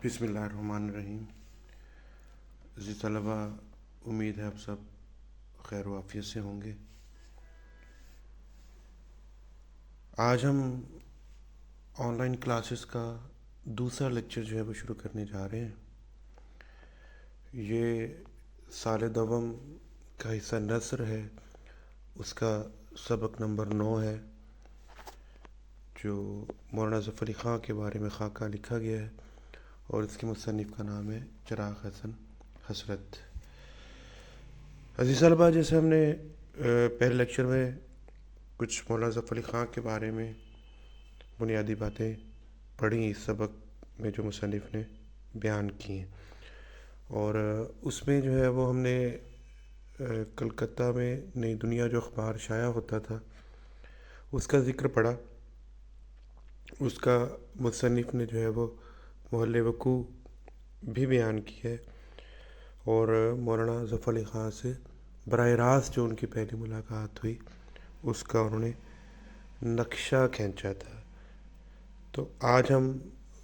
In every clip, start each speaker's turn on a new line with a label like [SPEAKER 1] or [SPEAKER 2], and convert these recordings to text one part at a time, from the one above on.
[SPEAKER 1] بسم اللہ الرحمن الرحیم. عزیز طلبہ، امید ہے آپ سب خیر و عافیت سے ہوں گے. آج ہم آن لائن کلاسز کا دوسرا لیکچر جو ہے وہ شروع کرنے جا رہے ہیں. یہ سال دوم کا حصہ نثر ہے. اس کا سبق نمبر 9 ہے جو مولانا ظفر علی خاں کے بارے میں خاکہ لکھا گیا ہے، اور اس کے مصنف کا نام ہے چراغ حسن حسرت. عزیز طلبہ، جیسے ہم نے پہلے لیکچر میں کچھ مولانا ظفر علی خاں کے بارے میں بنیادی باتیں پڑھی اس سبق میں جو مصنف نے بیان کی ہیں، اور اس میں جو ہے وہ ہم نے کلکتہ میں نئی دنیا جو اخبار شائع ہوتا تھا اس کا ذکر پڑھا. اس کا مصنف نے جو ہے وہ محل وقوع بھی بیان کی ہے، اور مولانا ظفر علی خاں سے براہ راست جو ان کی پہلی ملاقات ہوئی اس کا انہوں نے نقشہ کھینچا تھا. تو آج ہم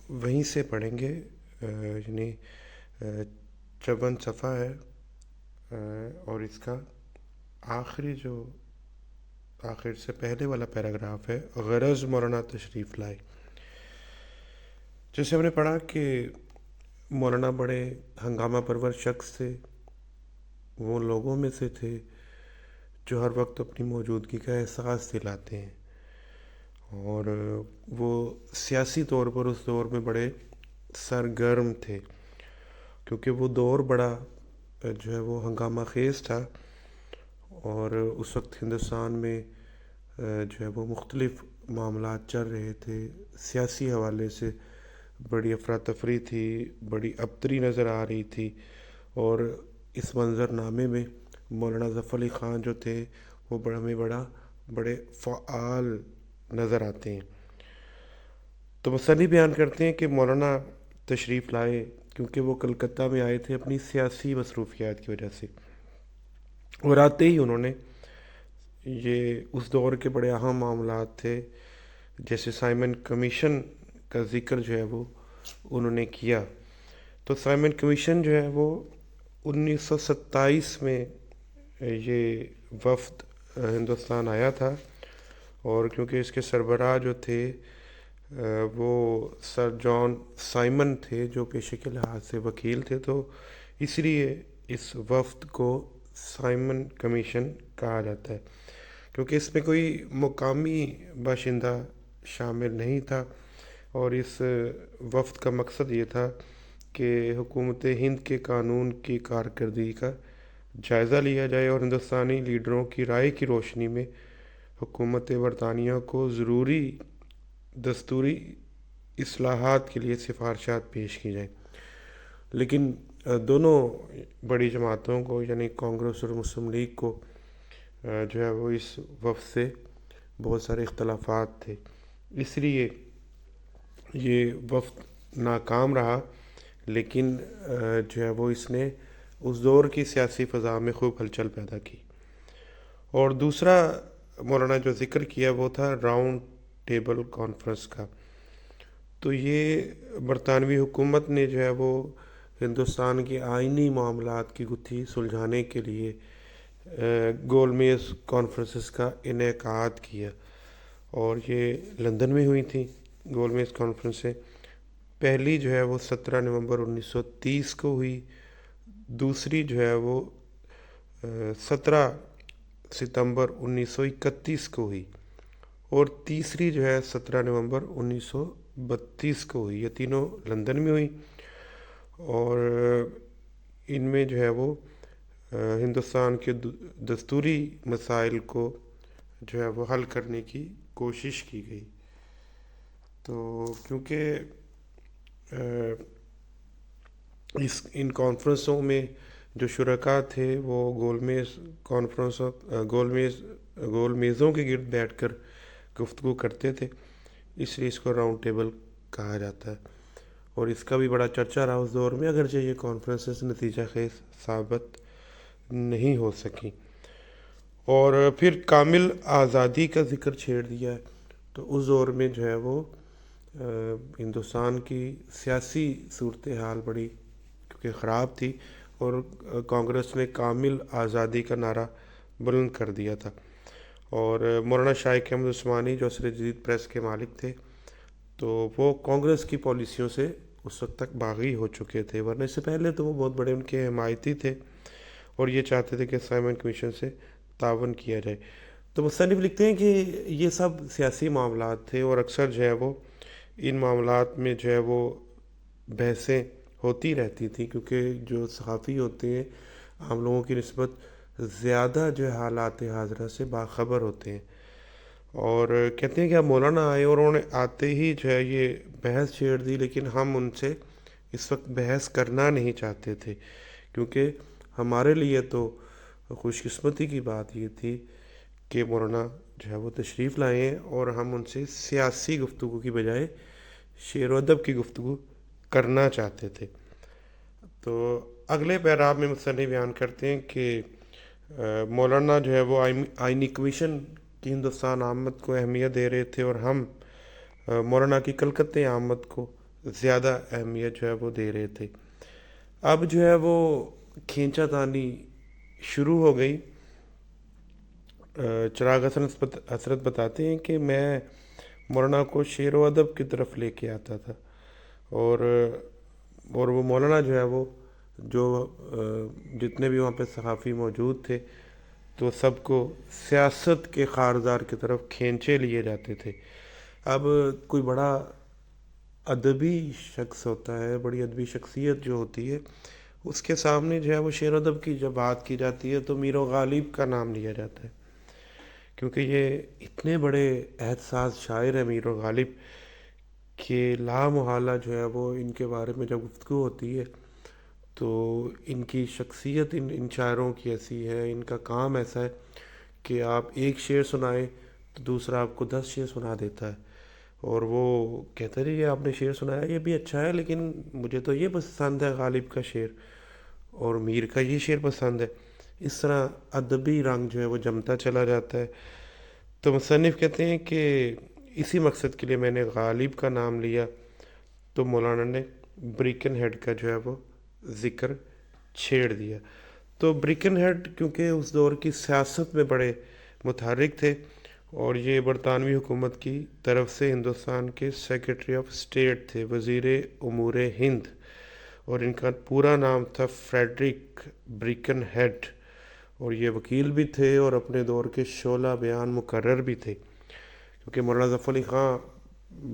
[SPEAKER 1] وہیں سے پڑھیں گے. یعنی 54 صفحہ ہے، اور اس کا آخر سے پہلے والا پیراگراف ہے غرض مولانا تشریف لائے. جیسے ہم نے پڑھا کہ مولانا بڑے ہنگامہ پرور شخص تھے. وہ لوگوں میں سے تھے جو ہر وقت اپنی موجودگی کا احساس دلاتے ہیں، اور وہ سیاسی طور پر اس دور میں بڑے سرگرم تھے، کیونکہ وہ دور بڑا جو ہے وہ ہنگامہ خیز تھا، اور اس وقت ہندوستان میں جو ہے وہ مختلف معاملات چل رہے تھے. سیاسی حوالے سے بڑی افراتفری تھی، بڑی ابتری نظر آ رہی تھی، اور اس منظرنامے میں مولانا ظفر علی خاں جو تھے وہ بڑے فعال نظر آتے ہیں. تو مصنف بیان کرتے ہیں کہ مولانا تشریف لائے کیونکہ وہ کلکتہ میں آئے تھے اپنی سیاسی مصروفیات کی وجہ سے، اور آتے ہی انہوں نے یہ اس دور کے بڑے اہم معاملات تھے جیسے سائمن کمیشن کا ذکر جو ہے وہ انہوں نے کیا. تو سائمن کمیشن جو ہے وہ 1927 میں یہ وفد ہندوستان آیا تھا، اور کیونکہ اس کے سربراہ جو تھے وہ سر جان سائمن تھے جو پیشے کے لحاظ سے وکیل تھے، تو اس لیے اس وفد کو سائمن کمیشن کہا جاتا ہے، کیونکہ اس میں کوئی مقامی باشندہ شامل نہیں تھا. اور اس وفد کا مقصد یہ تھا کہ حکومت ہند کے قانون کی کارکردگی کا جائزہ لیا جائے، اور ہندوستانی لیڈروں کی رائے کی روشنی میں حکومت برطانیہ کو ضروری دستوری اصلاحات کے لیے سفارشات پیش کی جائیں. لیکن دونوں بڑی جماعتوں کو یعنی کانگریس اور مسلم لیگ کو جو ہے وہ اس وفد سے بہت سارے اختلافات تھے، اس لیے یہ وفد ناکام رہا. لیکن جو ہے وہ اس نے اس دور کی سیاسی فضا میں خوب ہلچل پیدا کی. اور دوسرا مولانا جو ذکر کیا وہ تھا راؤنڈ ٹیبل کانفرنس کا. تو یہ برطانوی حکومت نے جو ہے وہ ہندوستان کے آئینی معاملات کی گتھی سلجھانے کے لیے گول میز کانفرنسز کا انعقاد کیا، اور یہ لندن میں ہوئی تھی گول میز کانفرنسیں. پہلی جو ہے وہ 17 نومبر 1930 کو ہوئی، دوسری جو ہے وہ 17 ستمبر 1931 کو ہوئی، اور تیسری جو ہے 17 نومبر 1932 کو ہوئی. یہ تینوں لندن میں ہوئی، اور ان میں جو ہے وہ ہندوستان کے دستوری مسائل کو جو ہے وہ حل کرنے کی کوشش کی گئی. تو کیونکہ ان کانفرنسوں میں جو شرکاء تھے وہ گول میزوں کے گرد بیٹھ کر گفتگو کرتے تھے، اس لیے اس کو راؤنڈ ٹیبل کہا جاتا ہے. اور اس کا بھی بڑا چرچا رہا اس دور میں، اگرچہ یہ کانفرنسز نتیجہ خیز ثابت نہیں ہو سکیں. اور پھر کامل آزادی کا ذکر چھیڑ دیا ہے. تو اس دور میں جو ہے وہ ہندوستان کی سیاسی صورتحال بڑی کیونکہ خراب تھی، اور کانگریس نے کامل آزادی کا نعرہ بلند کر دیا تھا، اور مولانا شائق احمد عثمانی جو عصر جدید پریس کے مالک تھے، تو وہ کانگریس کی پالیسیوں سے اس وقت تک باغی ہو چکے تھے، ورنہ اس سے پہلے تو وہ بہت بڑے ان کے حمایتی تھے اور یہ چاہتے تھے کہ سائمن کمیشن سے تعاون کیا جائے۔ تو مصنف لکھتے ہیں کہ یہ سب سیاسی معاملات تھے، اور اکثر جو ہے وہ ان معاملات میں جو ہے وہ بحثیں ہوتی رہتی تھیں، کیونکہ جو صحافی ہوتے ہیں عام لوگوں کی نسبت زیادہ جو ہے حالات حاضرہ سے باخبر ہوتے ہیں، اور کہتے ہیں کہ اب مولانا آئے اور انہوں نے آتے ہی جو ہے یہ بحث چھیڑ دی، لیکن ہم ان سے اس وقت بحث کرنا نہیں چاہتے تھے، کیونکہ ہمارے لیے تو خوش قسمتی کی بات یہ تھی کہ مولانا جو ہے وہ تشریف لائے ہیں، اور ہم ان سے سیاسی گفتگو کی بجائے شعر و ادب کی گفتگو کرنا چاہتے تھے۔ تو اگلے پیراگراف میں مصنف بیان کرتے ہیں کہ مولانا جو ہے وہ آئینی کمیشن کی ہندوستان آمد کو اہمیت دے رہے تھے، اور ہم مولانا کی کلکتے آمد کو زیادہ اہمیت جو ہے وہ دے رہے تھے۔ اب جو ہے وہ کھینچا تانی شروع ہو گئی۔ چراغ حسرت بتاتے ہیں کہ میں مولانا کو شعر و ادب کی طرف لے کے آتا تھا، اور وہ مولانا جو ہے وہ جو جتنے بھی وہاں پہ صحافی موجود تھے تو سب کو سیاست کے خارزار کی طرف کھینچے لیے جاتے تھے۔ اب کوئی بڑا ادبی شخص ہوتا ہے، بڑی ادبی شخصیت جو ہوتی ہے، اس کے سامنے جو ہے وہ شعر و ادب کی جب بات کی جاتی ہے تو میر و غالب کا نام لیا جاتا ہے، کیونکہ یہ اتنے بڑے عہد ساز شاعر ہیں میر و غالب کہ لا محالہ جو ہے وہ ان کے بارے میں جب گفتگو ہوتی ہے تو ان کی شخصیت ان شاعروں کی ایسی ہے، ان کا کام ایسا ہے کہ آپ ایک شعر سنائیں تو دوسرا آپ کو 10 شعر سنا دیتا ہے، اور وہ کہتا ہے جی یہ آپ نے شعر سنایا یہ بھی اچھا ہے، لیکن مجھے تو یہ پسند ہے غالب کا شعر، اور میر کا یہ شعر پسند ہے۔ اس طرح ادبی رنگ جو ہے وہ جمتا چلا جاتا ہے۔ تو مصنف کہتے ہیں کہ اسی مقصد کے لیے میں نے غالب کا نام لیا، تو مولانا نے بریکن ہیڈ کا جو ہے وہ ذکر چھیڑ دیا۔ تو بریکن ہیڈ کیونکہ اس دور کی سیاست میں بڑے متحرک تھے، اور یہ برطانوی حکومت کی طرف سے ہندوستان کے سیکرٹری آف اسٹیٹ تھے، وزیر امور ہند، اور ان کا پورا نام تھا فریڈرک بریکن ہیڈ، اور یہ وکیل بھی تھے اور اپنے دور کے شعلہ بیان مقرر بھی تھے، کیونکہ مولانا ظفر علی خاں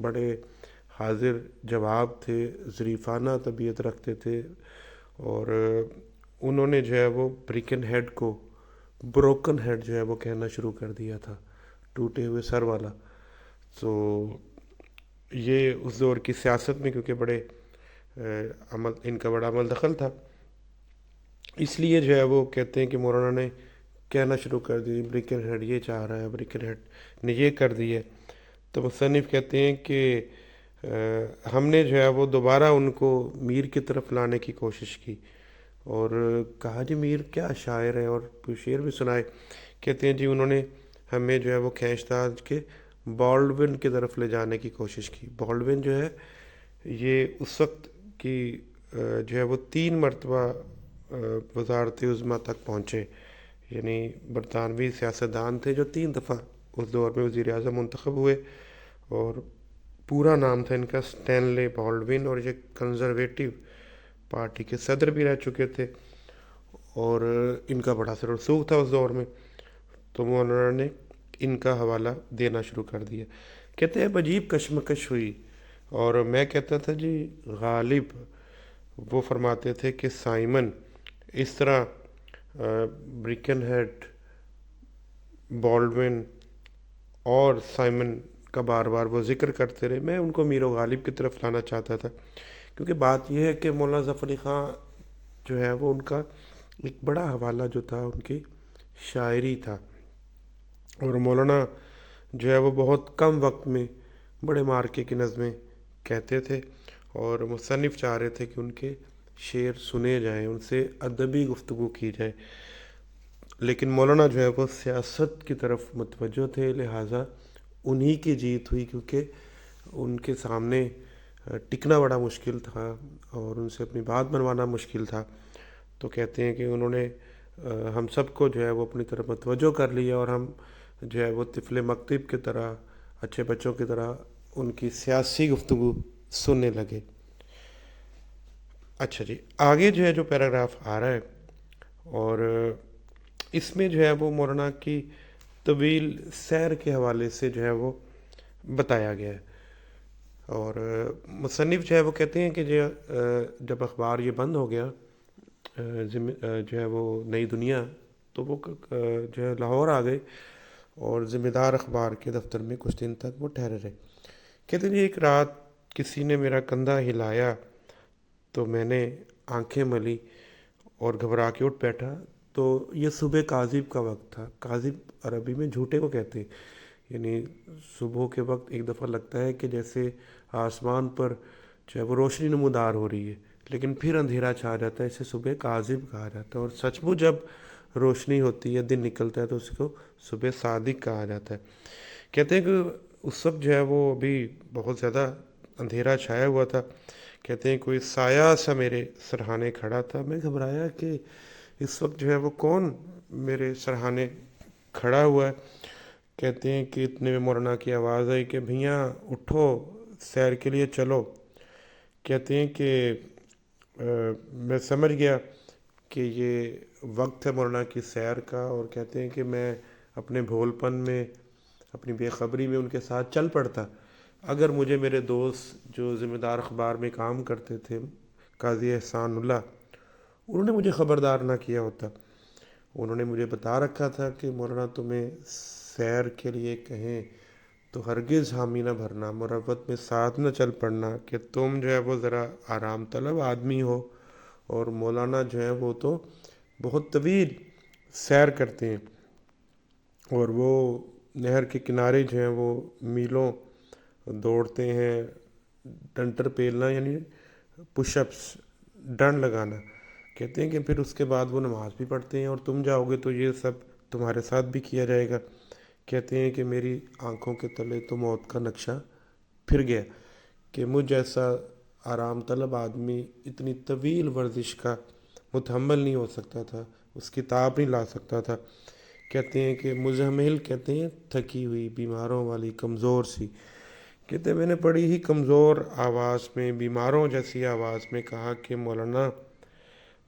[SPEAKER 1] بڑے حاضر جواب تھے، ظریفانہ طبیعت رکھتے تھے، اور انہوں نے جو ہے وہ بریکن ہیڈ کو بروکن ہیڈ جو ہے وہ کہنا شروع کر دیا تھا، ٹوٹے ہوئے سر والا۔ تو یہ اس دور کی سیاست میں کیونکہ بڑے عمل ان کا بڑا عمل دخل تھا، اس لیے جو ہے وہ کہتے ہیں کہ مولانا نے کہنا شروع کر دی بریکن ہیڈ یہ چاہ رہا ہے، بریکن ہیڈ نے یہ کر دی ہے۔ تو مصنف کہتے ہیں کہ ہم نے جو ہے وہ دوبارہ ان کو میر کی طرف لانے کی کوشش کی، اور کہا جی میر کیا شاعر ہے، اور شعر بھی سنائے۔ کہتے ہیں جی انہوں نے ہمیں جو ہے وہ کھینچ تاج کے بالڈون کی طرف لے جانے کی کوشش کی۔ بالڈون جو ہے یہ اس وقت کی جو ہے وہ 3 مرتبہ وزارت عظمیٰ تک پہنچے، یعنی برطانوی سیاستدان تھے جو 3 دفعہ اس دور میں وزیر اعظم منتخب ہوئے، اور پورا نام تھا ان کا اسٹینلے بالڈون، اور یہ کنزرویٹو پارٹی کے صدر بھی رہ چکے تھے، اور ان کا بڑا اثر و رسوخ تھا اس دور میں۔ تو مولانا نے ان کا حوالہ دینا شروع کر دیا۔ کہتے ہیں عجیب کشمکش ہوئی، اور میں کہتا تھا جی غالب، وہ فرماتے تھے کہ سائمن، اس طرح بریکن ہیڈ، بالڈون اور سائمن کا بار بار وہ ذکر کرتے رہے۔ میں ان کو میر و غالب کی طرف لانا چاہتا تھا، کیونکہ بات یہ ہے کہ مولانا ظفر علی خاں جو ہے وہ ان کا ایک بڑا حوالہ جو تھا ان کی شاعری تھا، اور مولانا جو ہے وہ بہت کم وقت میں بڑے مارکے کی نظمیں کہتے تھے، اور مصنف چاہ رہے تھے کہ ان کے شعر سنے جائیں، ان سے ادبی گفتگو کی جائے، لیکن مولانا جو ہے وہ سیاست کی طرف متوجہ تھے، لہٰذا انہی کی جیت ہوئی، کیونکہ ان کے سامنے ٹکنا بڑا مشکل تھا اور ان سے اپنی بات بنوانا مشکل تھا. تو کہتے ہیں کہ انہوں نے ہم سب کو جو ہے وہ اپنی طرف متوجہ کر لیا اور ہم جو ہے وہ طفل مکتب کی طرح اچھے بچوں کی طرح ان کی سیاسی گفتگو سننے لگے. اچھا جی، آگے جو ہے جو پیراگراف آ رہا ہے اور اس میں جو ہے وہ مولانا کی طویل سیر کے حوالے سے جو ہے وہ بتایا گیا ہے. اور مصنف جو ہے وہ کہتے ہیں کہ جب اخبار یہ بند ہو گیا جو ہے وہ نئی دنیا، تو وہ جو ہے لاہور آ گئے اور ذمہ دار اخبار کے دفتر میں کچھ دن تک وہ ٹھہرے رہے. کہتے ہیں ایک رات کسی نے میرا کندھا ہلایا تو میں نے آنکھیں ملی اور گھبرا کے اٹھ بیٹھا. تو یہ صبح کاذب کا وقت تھا. کاذب عربی میں جھوٹے کو کہتے ہیں. یعنی صبح کے وقت ایک دفعہ لگتا ہے کہ جیسے آسمان پر جو ہے وہ روشنی نمودار ہو رہی ہے لیکن پھر اندھیرا چھا جاتا ہے. اسے صبح کاذب کہا جاتا ہے. اور سچ مچ جب روشنی ہوتی ہے، دن نکلتا ہے، تو اس کو صبح صادق کہا جاتا ہے. کہتے ہیں کہ اس وقت جو ہے وہ ابھی بہت زیادہ اندھیرا چھایا ہوا تھا. کہتے ہیں کوئی سایہ سا میرے سرہانے کھڑا تھا. میں گھبرایا کہ اس وقت جو ہے وہ کون میرے سرہانے کھڑا ہوا ہے. کہتے ہیں کہ اتنے میں مولانا کی آواز آئی کہ بھیا اٹھو، سیر کے لیے چلو. کہتے ہیں کہ میں سمجھ گیا کہ یہ وقت ہے مولانا کی سیر کا. اور کہتے ہیں کہ میں اپنے بھول پن میں، اپنی بے خبری میں ان کے ساتھ چل پڑتا. اگر مجھے میرے دوست جو ذمہ دار اخبار میں کام کرتے تھے، قاضی احسان اللہ، انہوں نے مجھے خبردار نہ کیا ہوتا. انہوں نے مجھے بتا رکھا تھا کہ مولانا تمہیں سیر کے لیے کہیں تو ہرگز حامی نہ بھرنا، مروت میں ساتھ نہ چل پڑنا، کہ تم جو ہے وہ ذرا آرام طلب آدمی ہو اور مولانا جو ہے وہ تو بہت طویل سیر کرتے ہیں اور وہ نہر کے کنارے جو ہیں وہ میلوں دوڑتے ہیں. ڈنٹر پیلنا یعنی پش اپس، ڈنڈ لگانا. کہتے ہیں کہ پھر اس کے بعد وہ نماز بھی پڑھتے ہیں اور تم جاؤ گے تو یہ سب تمہارے ساتھ بھی کیا جائے گا. کہتے ہیں کہ میری آنکھوں کے تلے تو موت کا نقشہ پھر گیا کہ مجھ جیسا آرام طلب آدمی اتنی طویل ورزش کا متحمل نہیں ہو سکتا تھا، اس کی تاب نہیں لا سکتا تھا. کہتے ہیں کہ مزمل، کہتے ہیں تھکی ہوئی، بیماروں والی، کمزور سی. کہتے ہیں میں نے بڑی ہی کمزور آواز میں، بیماروں جیسی آواز میں کہا کہ مولانا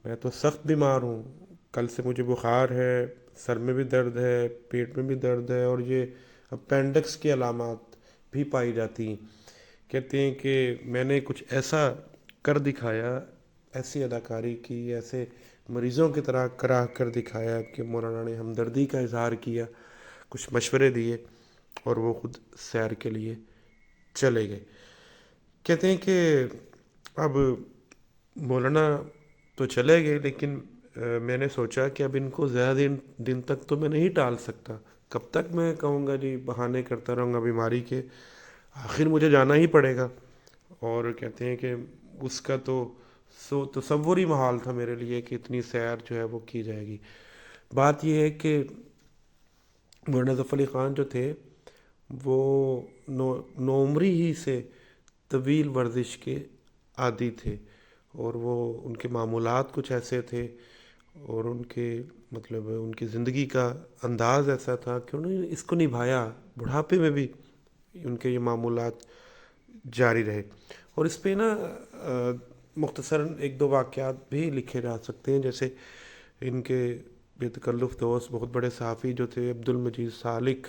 [SPEAKER 1] میں تو سخت بیمار ہوں. کل سے مجھے بخار ہے، سر میں بھی درد ہے، پیٹ میں بھی درد ہے اور یہ اپینڈکس کی علامات بھی پائی جاتی ہیں. کہتے ہیں کہ میں نے کچھ ایسا کر دکھایا، ایسی اداکاری کی، ایسے مریضوں کی طرح کرا کر دکھایا کہ مولانا نے ہمدردی کا اظہار کیا، کچھ مشورے دیے اور وہ خود سیر کے لیے چلے گئے. کہتے ہیں کہ اب مولانا تو چلے گئے لیکن میں نے سوچا کہ اب ان کو زیادہ دن تک تو میں نہیں ٹال سکتا. کب تک میں کہوں گا جی بہانے کرتا رہوں گا بیماری کے، آخر مجھے جانا ہی پڑے گا. اور کہتے ہیں کہ اس کا تو تصور ہی محال تھا میرے لیے کہ اتنی سیر جو ہے وہ کی جائے گی. بات یہ ہے کہ مولانا ظفر علی خان جو تھے وہ نوعمری ہی سے طویل ورزش کے عادی تھے اور وہ ان کے معمولات کچھ ایسے تھے اور ان کے مطلب ان کی زندگی کا انداز ایسا تھا کہ انہوں نے اس کو نبھایا. بڑھاپے میں بھی ان کے یہ معمولات جاری رہے. اور اس پہ نا مختصراً ایک دو واقعات بھی لکھے جا سکتے ہیں. جیسے ان کے بے تکلف دوست بہت بڑے صحافی جو تھے عبد المجید سالک،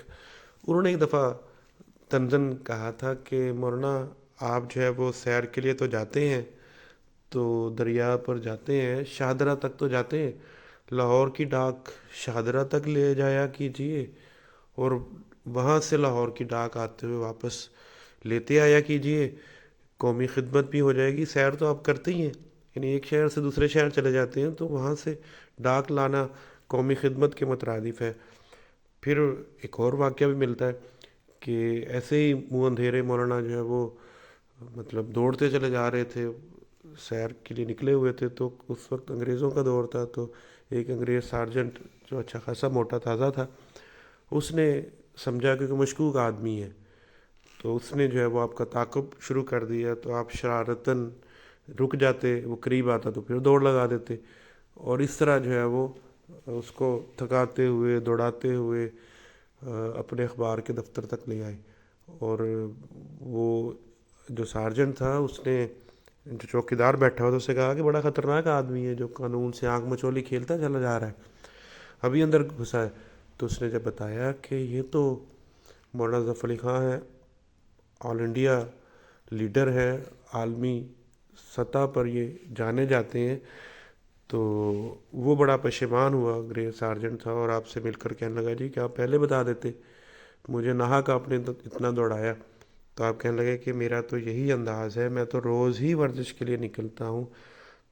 [SPEAKER 1] انہوں نے ایک دفعہ تنزن کہا تھا کہ مولانا آپ جو ہے وہ سیر کے لیے تو جاتے ہیں، تو دریا پر جاتے ہیں، شاہدرہ تک تو جاتے ہیں، لاہور کی ڈاک شاہدرہ تک لے جایا کیجیے اور وہاں سے لاہور کی ڈاک آتے ہوئے واپس لیتے آیا کیجیے. قومی خدمت بھی ہو جائے گی. سیر تو آپ کرتے ہی ہیں، یعنی ایک شہر سے دوسرے شہر چلے جاتے ہیں تو وہاں سے ڈاک لانا قومی خدمت کے مترادف ہے. پھر ایک اور واقعہ بھی ملتا ہے کہ ایسے ہی منہ اندھیرے مولانا جو ہے وہ مطلب دوڑتے چلے جا رہے تھے، سیر کے لیے نکلے ہوئے تھے. تو اس وقت انگریزوں کا دور تھا، تو ایک انگریز سارجنٹ جو اچھا خاصا موٹا تازہ تھا، اس نے سمجھا کہ کوئی مشکوک آدمی ہے تو اس نے جو ہے وہ آپ کا تعاقب شروع کر دیا تو آپ شرارتاً رک جاتے، وہ قریب آتا تو پھر دوڑ لگا دیتے، اور اس طرح جو ہے وہ اس کو تھکاتے ہوئے دوڑاتے ہوئے اپنے اخبار کے دفتر تک لے آئے۔ اور وہ جو سارجنٹ تھا اس نے، جو چوکیدار بیٹھا ہوا تھا، اس سے کہا کہ بڑا خطرناک آدمی ہے جو قانون سے آنکھ مچولی کھیلتا چلا جا رہا ہے، ابھی اندر گھسا ہے۔ تو اس نے جب بتایا کہ یہ تو مولانا ظفر علی خاں ہے، آل انڈیا لیڈر ہے، عالمی سطح پر یہ جانے جاتے ہیں، تو وہ بڑا پشیمان ہوا، گرے سارجنٹ تھا، اور آپ سے مل کر کہنے لگا جی کہ آپ پہلے بتا دیتے، مجھے ناحق آپ نے اتنا دوڑایا۔ تو آپ کہنے لگے کہ میرا تو یہی انداز ہے، میں تو روز ہی ورزش کے لیے نکلتا ہوں،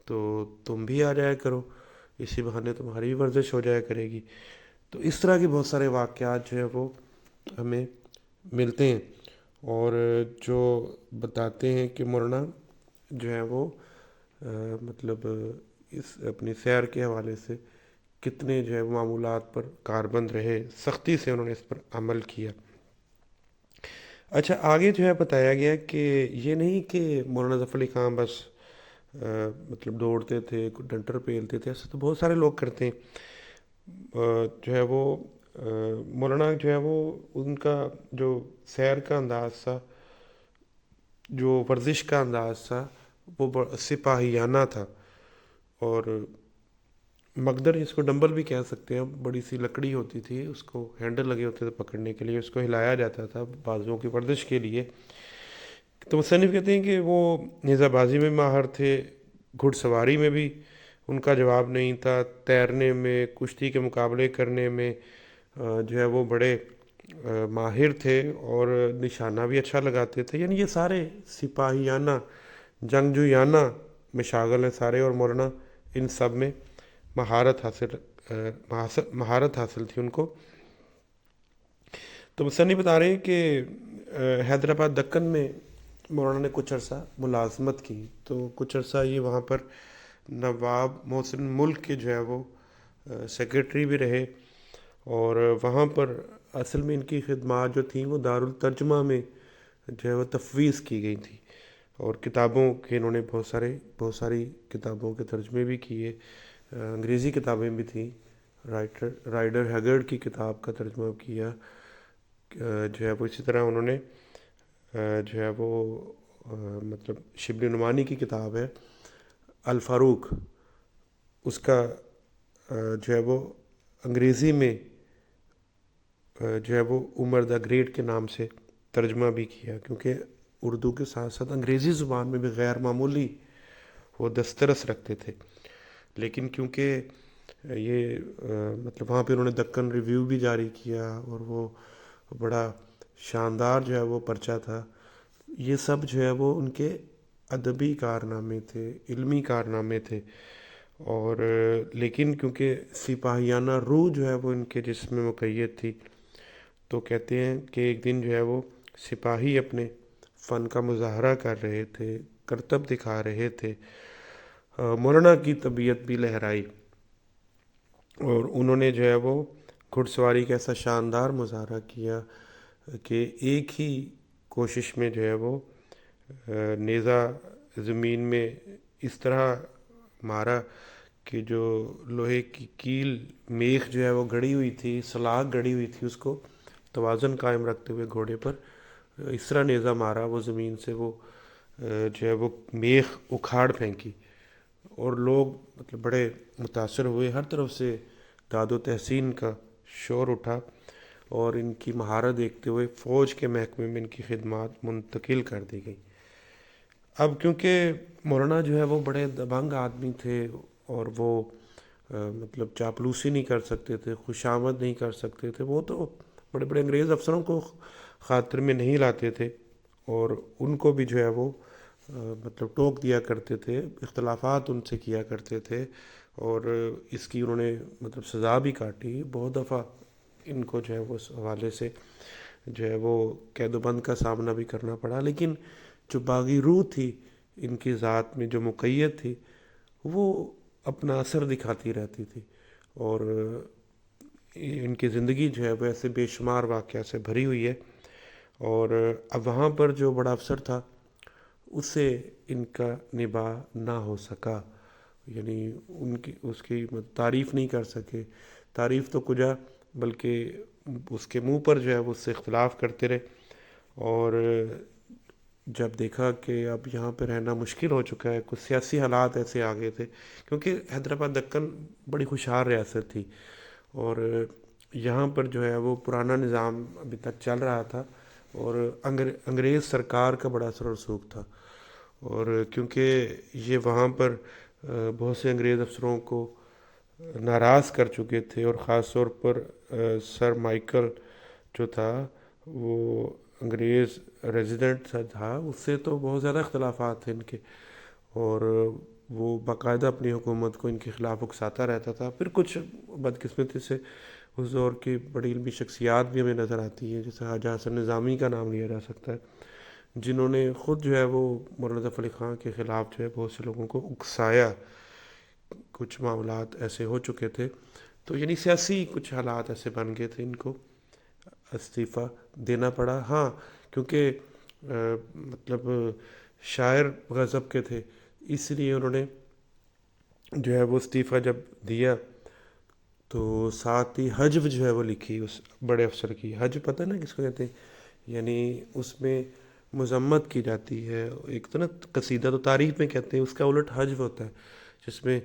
[SPEAKER 1] تو تم بھی آ جایا کرو، اسی بہانے تمہاری بھی ورزش ہو جایا کرے گی۔ تو اس طرح کے بہت سارے واقعات جو ہے وہ ہمیں ملتے ہیں، اور جو بتاتے ہیں کہ مولانا جو ہے وہ مطلب اس اپنی سیر کے حوالے سے کتنے جو ہے وہ معمولات پر کاربند رہے، سختی سے انہوں نے اس پر عمل کیا۔ اچھا، آگے جو ہے بتایا گیا کہ یہ نہیں کہ مولانا ظفر علی خان بس مطلب دوڑتے تھے، ڈنٹر پیلتے تھے، ایسے تو بہت سارے لوگ کرتے ہیں۔ جو ہے وہ مولانا جو ہے وہ ان کا جو سیر کا انداز تھا، جو ورزش کا انداز تھا، وہ سپاہیانہ تھا، اور مقدر جس کو ڈمبل بھی کہہ سکتے ہیں، بڑی سی لکڑی ہوتی تھی، اس کو ہینڈل لگے ہوتے تھے پکڑنے کے لیے، اس کو ہلایا جاتا تھا بازوؤں کی ورزش کے لیے۔ تو مصنف کہتے ہیں کہ وہ نیزہ بازی میں ماہر تھے، گھڑ سواری میں بھی ان کا جواب نہیں تھا، تیرنے میں، کشتی کے مقابلے کرنے میں جو ہے وہ بڑے ماہر تھے، اور نشانہ بھی اچھا لگاتے تھے۔ یعنی یہ سارے سپاہیانہ جنگجویانہ مشاغل ہیں سارے، اور مولانا ان سب میں مہارت حاصل تھی ان کو۔ تو مصنف بتا رہے ہیں کہ حیدرآباد دکن میں مولانا نے کچھ عرصہ ملازمت کی، تو کچھ عرصہ یہ وہاں پر نواب محسن ملک کے جو ہے وہ سیکریٹری بھی رہے، اور وہاں پر اصل میں ان کی خدمات جو تھیں وہ دارالترجمہ میں جو ہے وہ تفویض کی گئی تھی، اور کتابوں کے انہوں نے بہت ساری کتابوں کے ترجمے بھی کیے، انگریزی کتابیں بھی تھیں، رائڈر ہیگرڈ کی کتاب کا ترجمہ کیا جو ہے وہ، اسی طرح انہوں نے جو ہے وہ مطلب شبلی نعمانی کی کتاب ہے الفاروق، اس کا جو ہے وہ انگریزی میں جو ہے وہ عمر دا گریٹ کے نام سے ترجمہ بھی کیا، کیونکہ اردو کے ساتھ ساتھ انگریزی زبان میں بھی غیر معمولی وہ دسترس رکھتے تھے۔ لیکن کیونکہ یہ مطلب وہاں پہ انہوں نے دکن ریویو بھی جاری کیا، اور وہ بڑا شاندار جو ہے وہ پرچہ تھا، یہ سب جو ہے وہ ان کے ادبی کارنامے تھے، علمی کارنامے تھے، اور لیکن کیونکہ سپاہیانہ روح جو ہے وہ ان کے جسم میں مقید تھی، تو کہتے ہیں کہ ایک دن جو ہے وہ سپاہی اپنے فن کا مظاہرہ کر رہے تھے، کرتب دکھا رہے تھے، مولانا کی طبیعت بھی لہرائی، اور انہوں نے جو ہے وہ گھڑ سواری کا ایسا شاندار مظاہرہ کیا کہ ایک ہی کوشش میں جو ہے وہ نیزہ زمین میں اس طرح مارا کہ جو لوہے کی کیل میخ جو ہے وہ گڑی ہوئی تھی، سلاخ گڑی ہوئی تھی، اس کو توازن قائم رکھتے ہوئے گھوڑے پر اس طرح نیزہ مارا، وہ زمین سے وہ جو ہے وہ میخ اکھاڑ پھینکی، اور لوگ مطلب بڑے متاثر ہوئے، ہر طرف سے داد و تحسین کا شور اٹھا، اور ان کی مہارت دیکھتے ہوئے فوج کے محکمے میں ان کی خدمات منتقل کر دی گئی۔ اب کیونکہ مولانا جو ہے وہ بڑے دبنگ آدمی تھے، اور وہ مطلب چاپلوسی نہیں کر سکتے تھے، خوشامد نہیں کر سکتے تھے، وہ تو بڑے بڑے انگریز افسروں کو خاطر میں نہیں لاتے تھے، اور ان کو بھی جو ہے وہ مطلب ٹوک دیا کرتے تھے، اختلافات ان سے کیا کرتے تھے، اور اس کی انہوں نے مطلب سزا بھی کاٹی بہت دفعہ، ان کو جو ہے وہ اس حوالے سے جو ہے وہ قید و بند کا سامنا بھی کرنا پڑا، لیکن جو باغی روح تھی ان کی ذات میں، جو مقید تھی، وہ اپنا اثر دکھاتی رہتی تھی، اور ان کی زندگی جو ہے وہ ایسے بے شمار واقعات سے بھری ہوئی ہے، اور اب وہاں پر جو بڑا افسر تھا اسے ان کا نباہ نہ ہو سکا، یعنی اس کی تعریف نہیں کر سکے، تعریف تو کجا بلکہ اس کے منہ پر جو ہے وہ اس سے اختلاف کرتے رہے۔ اور جب دیکھا کہ اب یہاں پہ رہنا مشکل ہو چکا ہے، کچھ سیاسی حالات ایسے آ گئے تھے، کیونکہ حیدرآباد دکن بڑی خوشحال ریاست تھی، اور یہاں پر جو ہے وہ پرانا نظام ابھی تک چل رہا تھا، اور انگریز سرکار کا بڑا اثر و رسوخ تھا، اور کیونکہ یہ وہاں پر بہت سے انگریز افسروں کو ناراض کر چکے تھے، اور خاص طور پر سر مائیکل جو تھا وہ انگریز ریزیڈنٹ تھا، اس سے تو بہت زیادہ اختلافات تھے ان کے، اور وہ باقاعدہ اپنی حکومت کو ان کے خلاف اکساتا رہتا تھا۔ پھر کچھ بدقسمتی سے اس دور کی بڑی علمی شخصیات بھی ہمیں نظر آتی ہیں، جیسے خواجہ حسن نظامی کا نام لیا جا سکتا ہے، جنہوں نے خود جو ہے وہ مولانا ظفر علی خان کے خلاف جو ہے بہت سے لوگوں کو اکسایا، کچھ معاملات ایسے ہو چکے تھے، تو یعنی سیاسی کچھ حالات ایسے بن گئے تھے، ان کو استعفیٰ دینا پڑا۔ ہاں، کیونکہ مطلب شاعر غضب کے تھے، اس لیے انہوں نے جو ہے وہ استعفیٰ جب دیا تو ساتھ ہی حجب جو ہے وہ لکھی اس بڑے افسر کی۔ حجب پتہ نا کس کو کہتے ہیں، یعنی اس میں مذمت کی جاتی ہے، ایک تو نا قصیدہ تو تعریف میں کہتے ہیں، اس کا الٹ حجب ہوتا ہے، جس میں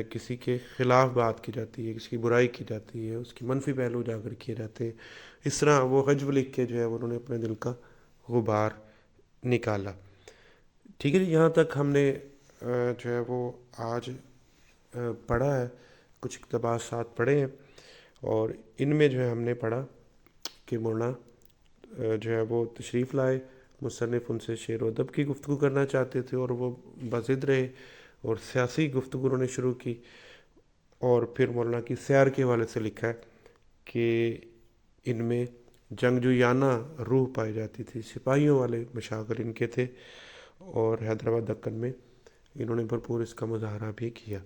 [SPEAKER 1] کسی کے خلاف بات کی جاتی ہے، کسی کی برائی کی جاتی ہے، اس کی منفی پہلو اجاگر کیے جاتے ہیں۔ اس طرح وہ حجب لکھ کے جو ہے انہوں نے اپنے دل کا غبار نکالا۔ ٹھیک ہے جی، یہاں تک ہم نے جو ہے وہ آج پڑھا ہے، کچھ اقتباسات پڑھے ہیں، اور ان میں جو ہے ہم نے پڑھا کہ مولانا جو ہے وہ تشریف لائے، مصنف ان سے شعر و ادب کی گفتگو کرنا چاہتے تھے، اور وہ بضد رہے، اور سیاسی گفتگو انہوں نے شروع کی، اور پھر مولانا کی سیر کے حوالے سے لکھا ہے کہ ان میں جنگجویانہ روح پائی جاتی تھی، سپاہیوں والے مشاغل ان کے تھے، اور حیدرآباد دکن میں انہوں نے بھرپور اس کا مظاہرہ بھی کیا۔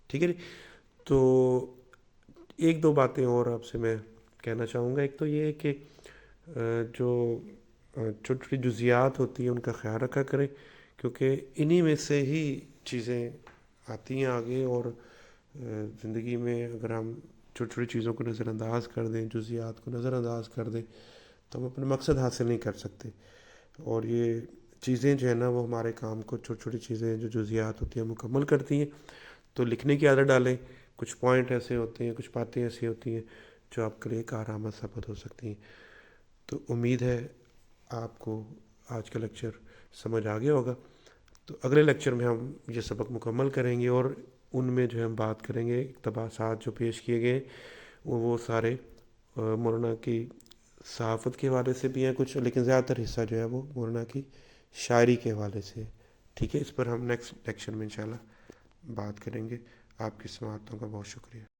[SPEAKER 1] ٹھیک ہے جی، تو ایک دو باتیں اور آپ سے میں کہنا چاہوں گا۔ ایک تو یہ ہے کہ جو چھوٹی چھوٹی جزیات ہوتی ہیں ان کا خیال رکھا کریں، کیونکہ انہی میں سے ہی چیزیں آتی ہیں آگے، اور زندگی میں اگر ہم چھوٹی چھوٹی چیزوں کو نظر انداز کر دیں، جزیات کو نظر انداز کر دیں، تو ہم اپنے مقصد حاصل نہیں کر سکتے، اور یہ چیزیں جو ہے نا وہ ہمارے کام کو، چھوٹی چھوٹی چیزیں جو جزیات ہوتی ہیں مکمل کرتی ہیں۔ تو لکھنے کی عادت ڈالیں، کچھ پوائنٹ ایسے ہوتے ہیں، کچھ باتیں ایسی ہوتی ہیں جو آپ کے لیے کارآمد ثابت ہو سکتی ہیں۔ تو امید ہے آپ کو آج کا لیکچر سمجھ آ گیا ہوگا۔ تو اگلے لیکچر میں ہم یہ سبق مکمل کریں گے، اور ان میں جو ہے ہم بات کریں گے اقتباسات جو پیش کیے گئے وہ سارے مولانا کی صحافت کے حوالے سے بھی ہیں کچھ، لیکن زیادہ تر حصہ جو ہے وہ مولانا کی شاعری کے حوالے سے۔ ٹھیک ہے، اس پر ہم نیکسٹ لیکچر میں انشاءاللہ بات کریں گے۔ آپ کی سماعتوں کا بہت شکریہ۔